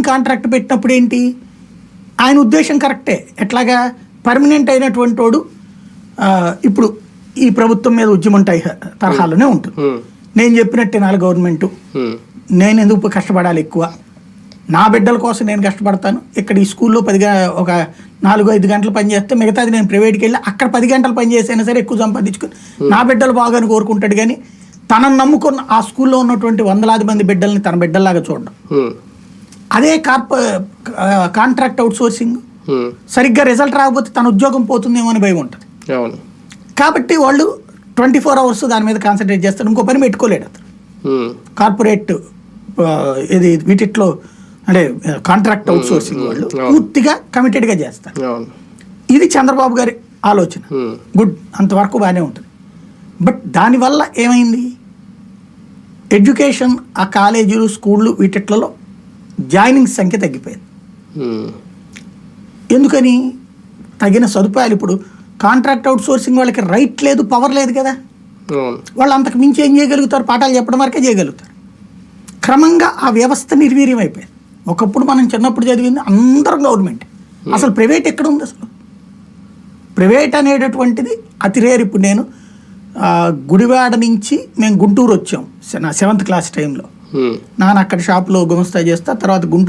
Contract పెట్టినప్పుడు ఏంటి, ఆయన ఉద్దేశం కరెక్టే. ఎట్లాగా పర్మనెంట్ అయినటువంటి వాడు ఇప్పుడు ఈ ప్రభుత్వం మీద ఉద్యమం తరహాలోనే ఉంటుంది. నేను చెప్పినట్టే నాలుగు గవర్నమెంటు, నేను ఎందుకు కష్టపడాలి ఎక్కువ, నా బిడ్డల కోసం నేను కష్టపడతాను. ఇక్కడ ఈ స్కూల్లో ఒక 4-5 గంటలు పని చేస్తే మిగతాది నేను ప్రైవేట్కి వెళ్ళి అక్కడ 10 గంటలు పని చేసైనా సరే ఎక్కువ సంపాదించుకుని నా బిడ్డలు బాగాని కోరుకుంటాడు. కానీ తనను నమ్ముకున్న ఆ స్కూల్లో ఉన్నటువంటి వందలాది మంది బిడ్డల్ని తన బిడ్డల్లాగా చూడడం. అదే కాంట్రాక్ట్ అవుట్ సోర్సింగ్ సరిగ్గా రిజల్ట్ రాకపోతే తన ఉద్యోగం పోతుందేమో అని భయం ఉంటుంది. కాబట్టి వాళ్ళు 24 hours దాని మీద కాన్సన్ట్రేట్ చేస్తారు. ఇంకో పని పెట్టుకోలేడు అతను. కార్పొరేట్ ఇది వీటిలో అంటే కాంట్రాక్ట్ అవుట్ సోర్సింగ్ వాళ్ళు పూర్తిగా కమిటెడ్గా చేస్తారు. ఇది చంద్రబాబు గారి ఆలోచన. గుడ్, అంతవరకు బాగానే ఉంటుంది. బట్ దానివల్ల ఏమైంది, ఎడ్యుకేషన్ ఆ కాలేజీలు స్కూళ్ళు వీటిలలో జాయినింగ్ సంఖ్య తగ్గిపోయింది. ఎందుకని, తగిన సదుపాయాలు. ఇప్పుడు కాంట్రాక్ట్ అవుట్ సోర్సింగ్ వాళ్ళకి రైట్ లేదు, పవర్ లేదు కదా. వాళ్ళు అంతకు మించి ఏం చేయగలుగుతారు, పాఠాలు చెప్పడం వరకే చేయగలుగుతారు. క్రమంగా ఆ వ్యవస్థ నిర్వీర్యం అయిపోయింది. ఒకప్పుడు మనం చిన్నప్పుడు చదివింది అందరం గవర్నమెంట్, అసలు ప్రైవేట్ ఎక్కడ ఉంది? అసలు ప్రైవేట్ అనేటటువంటిది అతి రేర్. ఇప్పుడు నేను గుడివాడ నుంచి మేము గుంటూరు వచ్చాం నా 7th క్లాస్ టైంలో. నాన్న అక్కడ షాప్లో గుమస్తా చేస్తా, తర్వాత గుంటూరు